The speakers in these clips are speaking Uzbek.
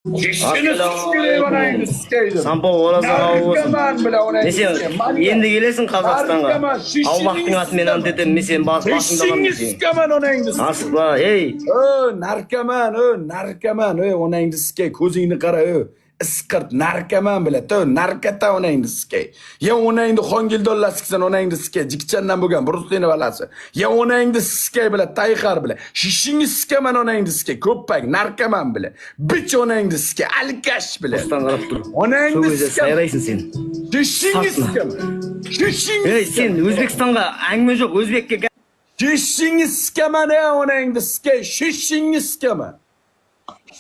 Kishini sikilib onangni sikaydi. Sampo olasan Narkoman bilan onangni Sen sikaydi. endi kelasan Qozog'istonga. Narkoman, shishini Allohning atmen dedim, men sen boshingdaman Kishini desen. sikaman onangni sikaydi. Asla, ey. Narkoman, onangni sikay, ko'zingni qara, isqirt narkoman bilan, narkota onangni sikay. Ya onangni xongildonlar siksan onangni sikay, jikchandan bo'lgan Bruslini balasi. Ya onangni sikay bilan, tayqar bilan. Shishingni sikaman onangni sikay, ko'ppak narkoman bilan. Bich onangni sikay, alkash bilan. Ostan qarab tur. Onangni sikay. Sayraysan sen. Shishingni sikaman. Shishingni Ey, sen O'zbekistonga angma yo'q, O'zbekka Shishingni sikaman, onangni sikay, shishingni sikaman.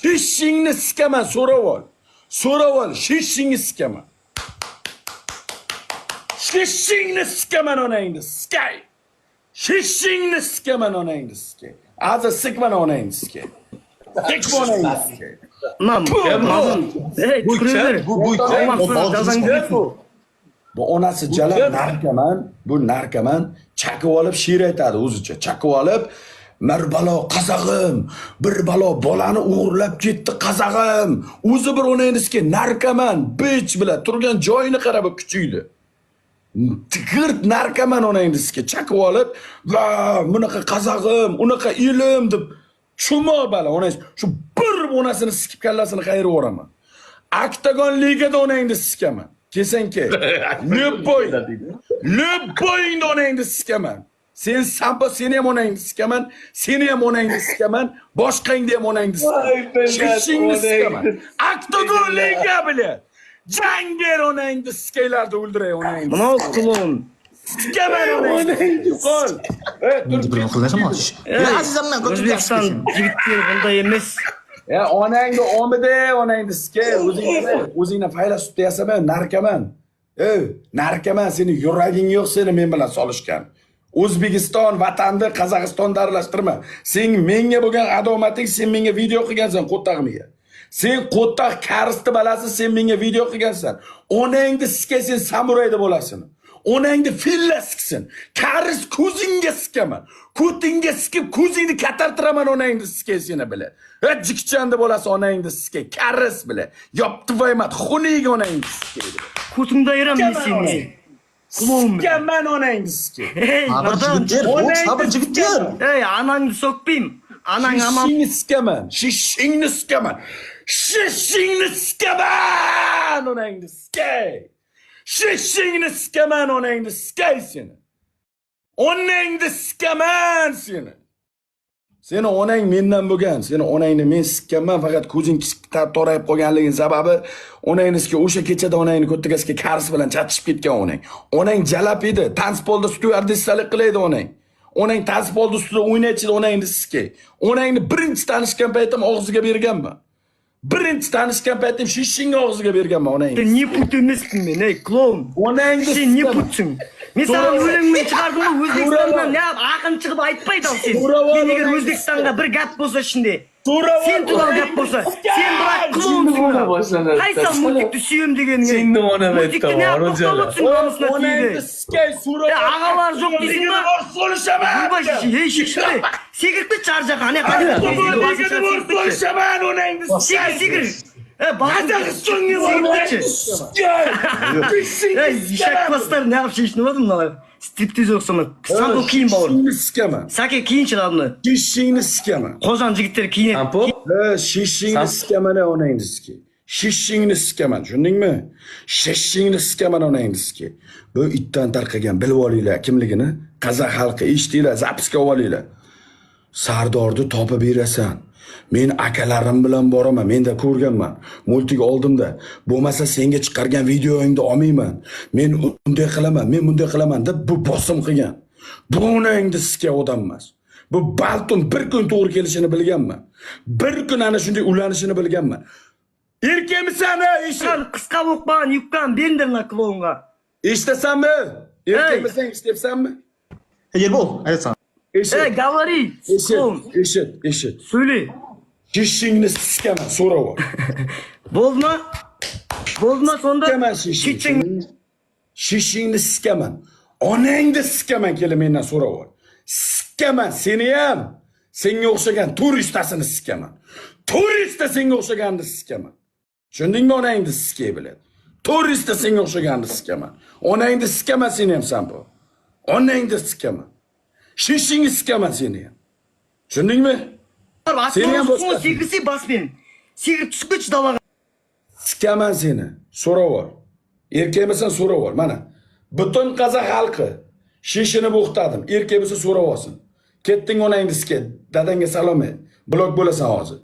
Shishingni sikaman, so'rab ol. Shishingni sikaman. Shishingni sikaman onangni sikay. Shishingni sikaman onangni sikay. Hozir sikman onangni sikay. Sikman onangni sikay. Mamam. Ey, turaver. Alloh jazang bersin. Bu onasi jalab narkoman chaqib olib she'r aytadi o'zicha. Chaqib olib bir balo bolani o'g'irlab ketdi qazag'im. O'zi bir onangizga narkoman, bich bilan turgan joyini qarab kuchuydi. Tigirt narkoman onangizga chaqib olib, va bunaqa qazag'im, unaqa ilim deb chumo bala onangiz shu bir onasini sikib kallasini qayirib o'raman. Oktagon ligada onangni sikaman. Kesanki. Löpboyingni onangni sikaman. Sen sampo seni ham onangni sikaman, seni ham onangni sikaman, boshqangni ham onangni sikaman. Shishingni sikaman. Oktagon liga bilan. Jangber onangni sikaylarda o'ldiray onangni. Mana qulun. Sikaman onangni. Qol. Bir qillasam otish. Azizam men O'zbekiston yigitlar bunday emas. Ya onangni omida onangni sikay, o'zingni faylasuf deyasan, narkoman. Narkoman, seni yuraging yo'q seni men bilan solishgan. O'zbekiston vatanni Qozog'istonda aralashtirma. Sen menga bo'lgan adomating, sen menga video qilgansan qo'ttag'imga. Sen qo'ttaq karisni balasi, sen menga video qilgansan. Onangni sikay, sen samurayda bo'lasan. Onangni filla siksin. Karis ko'zingga sikaman. Ko'tingga sikib ko'zingni katartiraman onangni sikay seni bilan. Jikchanda bo'lasa onangni sikay, karis bilan. Yoptivaymat, xuniga onangni sikay. Ko'tingda yuraman seni. Qulum. Sikaman onangni sikay. Ey, sabr jigitlar. Ey, anangni so'kpim. Anang amam. Shishingni sikaman. Shishingni sikaman. Shishingni sikaman onangni sikay. Shishingni sikaman onangni sikay seni. Onangni sikaman seni. Seni onang mendan bo'lgan. Seni onangni men sikkanman, faqat ko'zing torayib qolganliging sababi onangizga o'sha kechada onangni ko'ttagasiga kars bilan chatishib ketgan onang. Onang jalab edi, tanspolda styuardessalik qilaydi onang. Onang tanspolda ustida o'ynaychidi onangni sikay. Onangni birinchi tanishgan paytim og'ziga berganman. Birinchi tanishgan paytim shishingni og'ziga berganman onangni. Sen ne putunistin men, ey klon. Onangni Sen ne putsun? Men sana o'limni chiqardim, O'zbekistondan ne aqim chiqib aytmaydan sen. Men agar O'zbekistonga bir gap bo'lsa shunday. Sen turgan gap bo'lsa, sen bilan klonsun. Qaysal multikni suyim deganing. Sen nimadan aytding, Onajon? Onangni sikay so'rab. Ağalar yo'q deysingmi? So'lishaman. Ey shishni. Sekirtni charja qani qani. So'lishaman onangni sikay. Sigir. Qozog'istonga Ey, ishakbaslar ne yapışmış ne oldu bunlar? Striptiz yoksama. Sampo kiyin bavur. Shishingni sikaman. Sake kiyinchilar buni. Shishingni sikaman. Qozon jigitlar kiyin. Sampo? Shishingni sikaman onangni sikay. Shishingni sikaman, tushundingmi? Shishingni sikaman onangni sikay. Bu itdan tarqagan bilib olinglar kimligini. Qozoq xalqi eshitinglar, zapiska olinglar. Sardorni topib berasan. Men akalarim bilan boraman, menda ko'rganman. Multik oldimda. Bo'lmasa senga chiqargan videoingni olmayman. Men unday qilaman, men bunday qilaman deb bu bosim qilgan. Bu onangni sikay odam emas. Bu baltum bir kun to'g'ri kelishini bilganman. Bir kun ana shunday ulanishini bilganman. Erkakmisan, Sen qisqa o'qban, yukkan bendirna klonga. eshitasanmi? Erkakmisan, eshityapsanmi? Yerbol, aytsan. Ey, говори. Eshit. Söyle. Shishingni sikaman, so'rab ol. Bo'lma sonda. Sikaman shishingni sikaman. Onangni sikaman, kelib mendan so'rab ol. Sikaman seni ham. Senga o'xshagan turistasini sikaman. Turistda senga o'xshaganni sikaman. Tushundingmi? Onangni sikay biladi. Turistda senga o'xshaganni sikaman. Onangni sikaman seni ham sen bu. Onangni sikaman. Shishingni sikaman seni ham. Tushundingmi? Seni ham Atma sigirsi bas beni. Sigir tushgich dalaga. Sikaman seni. So'ravor. Erkakmisan so'ravor. Mana butun Qozoq xalqi shishini bo'xtadim. Erkak bo'lsa so'rab olsin. Ketding onangni sikay. Dadangga salom ayt. Blok bo'lasan hozir.